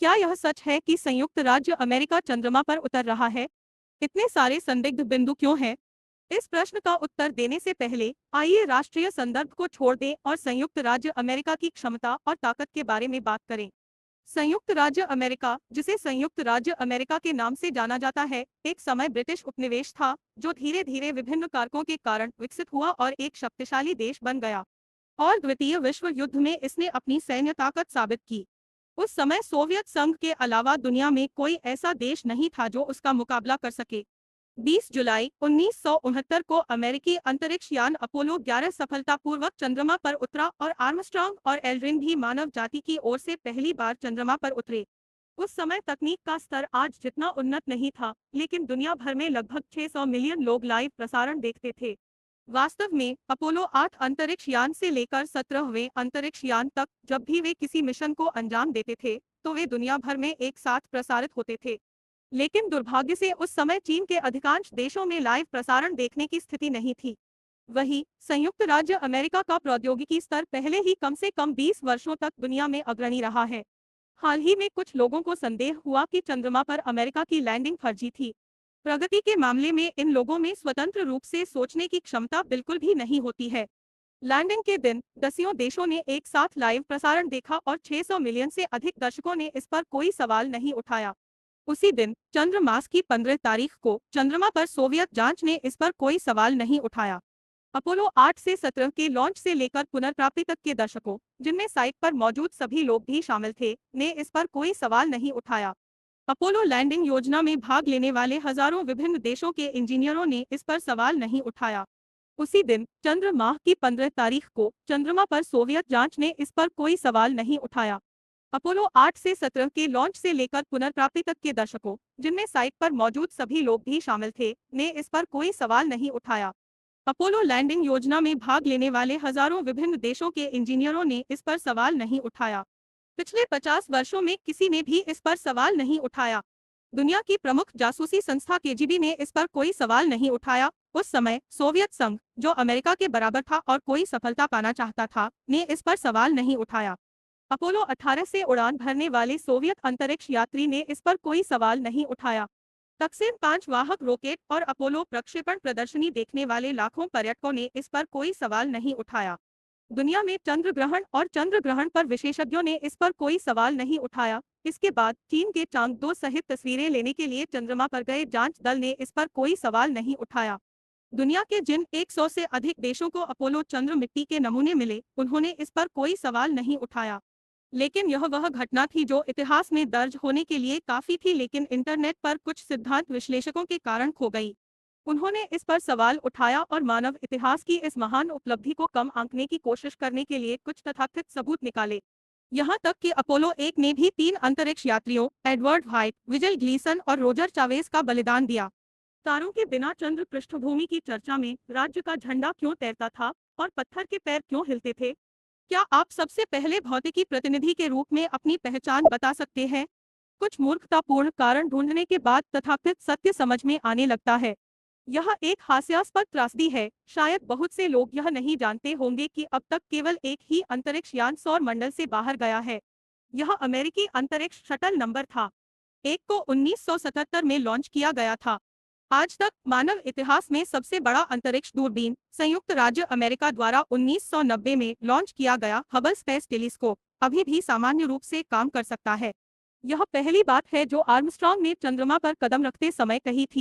क्या यह सच है कि संयुक्त राज्य अमेरिका चंद्रमा पर उतर रहा है? इतने सारे संदिग्ध बिंदु क्यों हैं? इस प्रश्न का उत्तर देने से पहले आइए राष्ट्रीय संदर्भ को छोड़ दें और संयुक्त राज्य अमेरिका की क्षमता और ताकत के बारे में बात करें। संयुक्त राज्य अमेरिका, जिसे संयुक्त राज्य अमेरिका के नाम से जाना जाता है, एक समय ब्रिटिश उपनिवेश था जो धीरे धीरे विभिन्न कारकों के कारण विकसित हुआ और एक शक्तिशाली देश बन गया। और द्वितीय विश्व युद्ध में इसने अपनी सैन्य ताकत साबित की। उस समय सोवियत संघ के अलावा दुनिया में कोई ऐसा देश नहीं था जो उसका मुकाबला कर सके। 20 जुलाई 1969 को अमेरिकी अंतरिक्ष यान अपोलो 11 सफलतापूर्वक चंद्रमा पर उतरा और आर्मस्ट्रांग और एल्ड्रिन भी मानव जाति की ओर से पहली बार चंद्रमा पर उतरे। उस समय तकनीक का स्तर आज जितना उन्नत नहीं था, लेकिन दुनिया भर में लगभग 600 मिलियन लोग लाइव प्रसारण देखते थे। वास्तव में अपोलो 8 अंतरिक्ष यान से लेकर 17वें अंतरिक्ष यान तक जब भी वे किसी मिशन को अंजाम देते थे, तो वे दुनिया भर में एक साथ प्रसारित होते थे। लेकिन दुर्भाग्य से उस समय चीन के अधिकांश देशों में लाइव प्रसारण देखने की स्थिति नहीं थी। वहीं संयुक्त राज्य अमेरिका का प्रौद्योगिकी स्तर पहले ही कम से कम 20 वर्षों तक दुनिया में अग्रणी रहा है। हाल ही में कुछ लोगों को संदेह हुआ कि चंद्रमा पर अमेरिका की लैंडिंग फर्जी थी। प्रगति के मामले में इन लोगों में स्वतंत्र रूप से सोचने की क्षमता बिल्कुल भी नहीं होती है। लैंडिंग के दिन दसियों देशों ने एक साथ लाइव प्रसारण देखा और 600 मिलियन से अधिक दर्शकों ने इस पर कोई सवाल नहीं उठाया। उसी दिन चंद्र मास की 15 तारीख को चंद्रमा पर सोवियत जांच ने इस पर कोई सवाल नहीं उठाया। अपोलो 8 से 17 के लॉन्च से लेकर पुनर्प्राप्ति तक के दर्शकों, जिनमें साइट पर मौजूद सभी लोग भी शामिल थे, ने इस पर कोई सवाल नहीं उठाया। अपोलो लैंडिंग योजना में भाग लेने वाले हजारों विभिन्न देशों के इंजीनियरों ने इस पर सवाल नहीं उठाया। उसी दिन चंद्र माह की 15 तारीख को चंद्रमा पर सोवियत जांच ने इस पर कोई सवाल नहीं उठाया। अपोलो 8 से 17 के लॉन्च से लेकर पुनर्प्राप्ति तक के दर्शकों, जिनमें साइट पर मौजूद सभी लोग भी शामिल थे, ने इस पर कोई सवाल नहीं उठाया। अपोलो लैंडिंग योजना में भाग लेने वाले हजारों विभिन्न देशों के इंजीनियरों ने इस पर सवाल नहीं उठाया। पिछले 50 वर्षों में किसी ने भी इस पर सवाल नहीं उठाया। दुनिया की प्रमुख जासूसी संस्था केजीबी ने इस पर कोई सवाल नहीं उठाया। उस समय सोवियत संघ, जो अमेरिका के बराबर था और कोई सफलता पाना चाहता था, ने इस पर सवाल नहीं उठाया। अपोलो 18 से उड़ान भरने वाले सोवियत अंतरिक्ष यात्री ने इस पर कोई सवाल नहीं उठाया। तकसीम 5 वाहक रॉकेट और अपोलो प्रक्षेपण प्रदर्शनी देखने वाले लाखों पर्यटकों ने इस पर कोई सवाल नहीं उठाया। दुनिया में चंद्र ग्रहण और चंद्र ग्रहण पर विशेषज्ञों ने इस पर कोई सवाल नहीं उठाया। इसके बाद चीन के चांद 2 सहित तस्वीरें लेने के लिए चंद्रमा पर गए जांच दल ने इस पर कोई सवाल नहीं उठाया। दुनिया के जिन 100 से अधिक देशों को अपोलो चंद्र मिट्टी के नमूने मिले, उन्होंने इस पर कोई सवाल नहीं उठाया। लेकिन यह वह घटना थी जो इतिहास में दर्ज होने के लिए काफी थी, लेकिन इंटरनेट पर कुछ सिद्धांत विश्लेषकों के कारण खो गई। उन्होंने इस पर सवाल उठाया और मानव इतिहास की इस महान उपलब्धि को कम आंकने की कोशिश करने के लिए कुछ तथाकथित सबूत निकाले। यहाँ तक कि अपोलो 1 ने भी 3 अंतरिक्ष यात्रियों एडवर्ड व्हाइट, विजय ग्लीसन और रोजर चावेस का बलिदान दिया। तारों के बिना चंद्र पृष्ठभूमि की चर्चा में राज्य का झंडा क्यों तैरता था और पत्थर के पैर क्यों हिलते थे? क्या आप सबसे पहले भौतिकी प्रतिनिधि के रूप में अपनी पहचान बता सकते हैं? कुछ मूर्खतापूर्ण कारण ढूंढने के बाद तथाकथित सत्य समझ में आने लगता है। यह एक हास्यास्पद त्रासदी है। शायद बहुत से लोग यह नहीं जानते होंगे कि अब तक केवल एक ही अंतरिक्ष यान सौर मंडल से बाहर गया है। यह अमेरिकी अंतरिक्ष शटल नंबर था। एक को 1977 में लॉन्च किया गया था। आज तक मानव इतिहास में सबसे बड़ा अंतरिक्ष दूरबीन संयुक्त राज्य अमेरिका द्वारा 1990 में लॉन्च किया गया हबल स्पेस टेलीस्कोप अभी भी सामान्य रूप से काम कर सकता है। यह पहली बात है जो आर्मस्ट्रांग ने चंद्रमा पर कदम रखते समय कही थी।